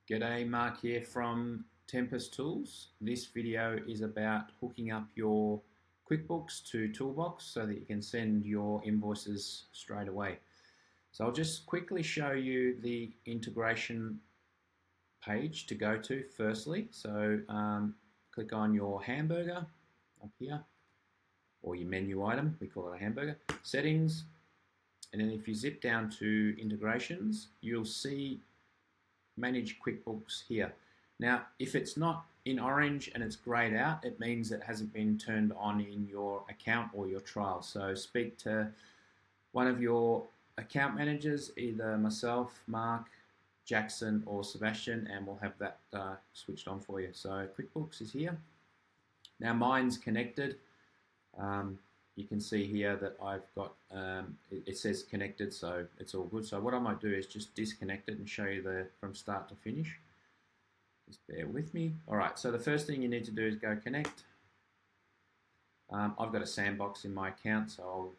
G'day, Mark here from Tempest Tools. This video is about hooking up your QuickBooks to ToolBox so that you can send your invoices straight away. So I'll just quickly show you the integration page to go to firstly. So click on your hamburger up here, or your menu item, we call it a hamburger, settings, and then if you zip down to integrations, you'll see Manage QuickBooks here. Now, if it's not in orange and it's grayed out, it means it hasn't been turned on in your account or your trial. So speak to one of your account managers, either myself, Mark, Jackson, or Sebastian, and we'll have that switched on for you. So QuickBooks is here. Now mine's connected. You can see here that I've got, it says connected, so it's all good. So what I might do is just disconnect it and show you from start to finish. Just bear with me. All right, so the first thing you need to do is go connect. I've got a sandbox in my account, so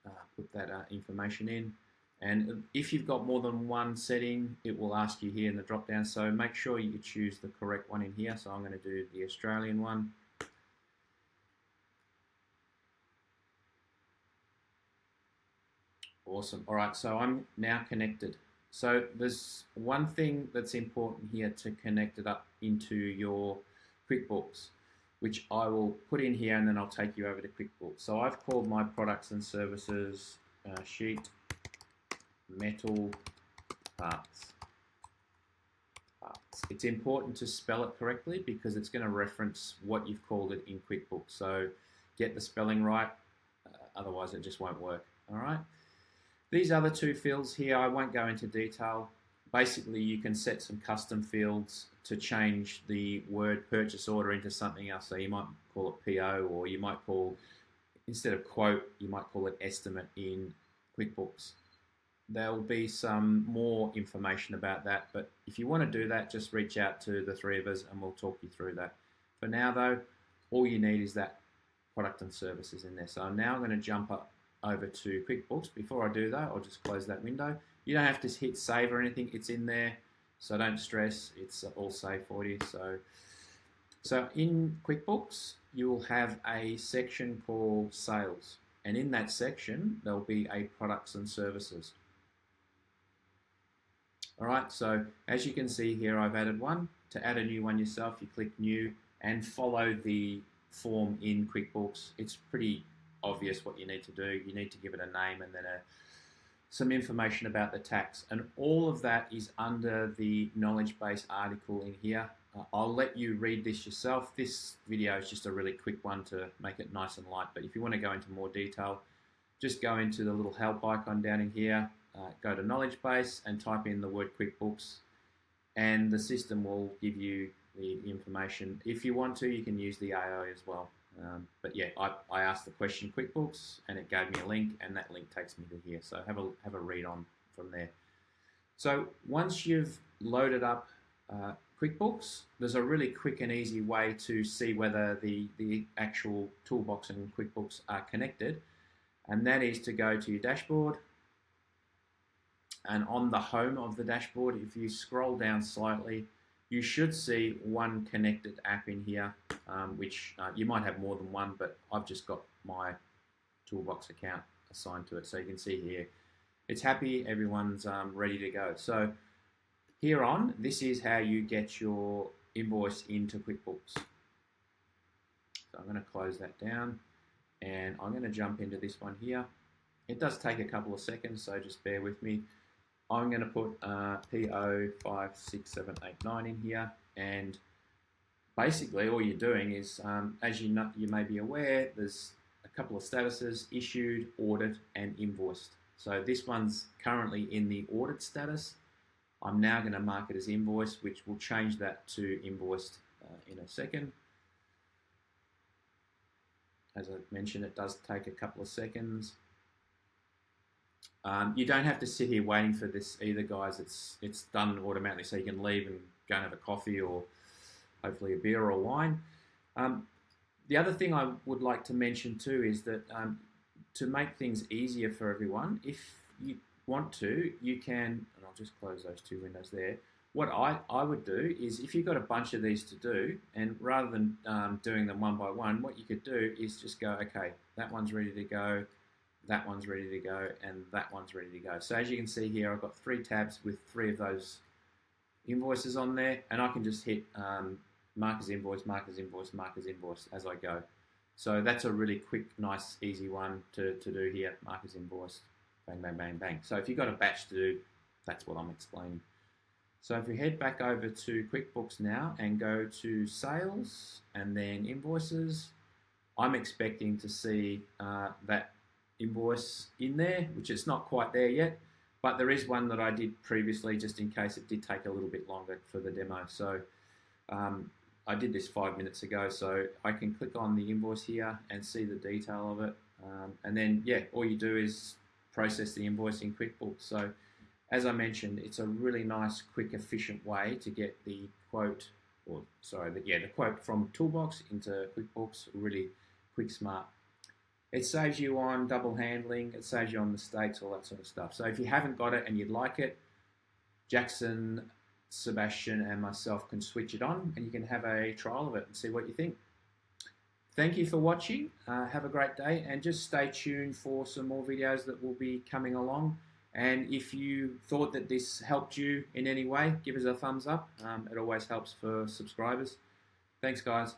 I'll put that information in. And if you've got more than one setting, it will ask you here in the drop down. So make sure you choose the correct one in here. So I'm going to do the Australian one. Awesome. All right, so I'm now connected. So there's one thing that's important here to connect it up into your QuickBooks, which I will put in here and then I'll take you over to QuickBooks. So I've called my products and services sheet metal parts. It's important to spell it correctly because it's going to reference what you've called it in QuickBooks. So get the spelling right, otherwise it just won't work. All right. These other two fields here, I won't go into detail. Basically, you can set some custom fields to change the word purchase order into something else. So you might call it PO, or you might call, instead of quote, you might call it estimate in QuickBooks. There'll be some more information about that, but if you want to do that, just reach out to the three of us and we'll talk you through that. For now though, all you need is that product and services in there. So I'm now going to jump up over to QuickBooks. Before I do that, I'll just close that window. You don't have to hit save or anything, it's in there, so don't stress, it's all saved for you. So in QuickBooks, you will have a section called sales, and in that section, there'll be a products and services. All right, so as you can see here, I've added one. To add a new one yourself, you click new and follow the form in QuickBooks. It's pretty obvious what you need to do. You need to give it a name and then some information about the tax, and all of that is under the knowledge base article in here. I'll let you read this yourself. This video is just a really quick one to make it nice and light, but if you want to go into more detail, just go into the little help icon down in here, go to knowledge base and type in the word QuickBooks, and the system will give you the information. If you want to, you can use the AI as well. But yeah, I asked the question QuickBooks and it gave me a link, and that link takes me to here. So have a read on from there. So once you've loaded up QuickBooks, there's a really quick and easy way to see whether the actual ToolBox and QuickBooks are connected, and that is to go to your dashboard, and on the home of the dashboard, if you scroll down slightly, you should see one connected app in here, which you might have more than one, but I've just got my ToolBox account assigned to it. So you can see here, it's happy, everyone's ready to go. So here on, this is how you get your invoice into QuickBooks. So I'm going to close that down, and I'm going to jump into this one here. It does take a couple of seconds, so just bear with me. I'm going to put PO 56789 in here, and basically all you're doing is, as you may be aware, there's a couple of statuses: issued, audit, and invoiced. So this one's currently in the audit status. I'm now going to mark it as invoiced, which will change that to invoiced in a second. As I mentioned, it does take a couple of seconds. You don't have to sit here waiting for this either, guys. It's done automatically, so you can leave and go and have a coffee or hopefully a beer or wine. The other thing I would like to mention too is that to make things easier for everyone, if you want to, you can, and I'll just close those two windows there, what I would do is, if you've got a bunch of these to do, and rather than doing them one by one, what you could do is just go, okay, that one's ready to go, that one's ready to go, and that one's ready to go. So as you can see here, I've got 3 tabs with 3 of those invoices on there, and I can just hit mark as invoice, mark as invoice, mark as invoice as I go. So that's a really quick, nice, easy one to do here, mark as invoice, bang, bang, bang, bang. So if you've got a batch to do, that's what I'm explaining. So if we head back over to QuickBooks now and go to sales and then invoices, I'm expecting to see that invoice in there, which it's not quite there yet, but there is one that I did previously just in case it did take a little bit longer for the demo. So I did this 5 minutes ago, so I can click on the invoice here and see the detail of it. And then, yeah, all you do is process the invoice in QuickBooks. So as I mentioned, it's a really nice, quick, efficient way to get the quote, the quote from ToolBox into QuickBooks. Really quick, smart. It saves you on double handling. It saves you on mistakes, all that sort of stuff. So if you haven't got it and you'd like it, Jackson, Sebastian, and myself can switch it on, and you can have a trial of it and see what you think. Thank you for watching. Have a great day, and just stay tuned for some more videos that will be coming along. And if you thought that this helped you in any way, give us a thumbs up. It always helps for subscribers. Thanks, guys.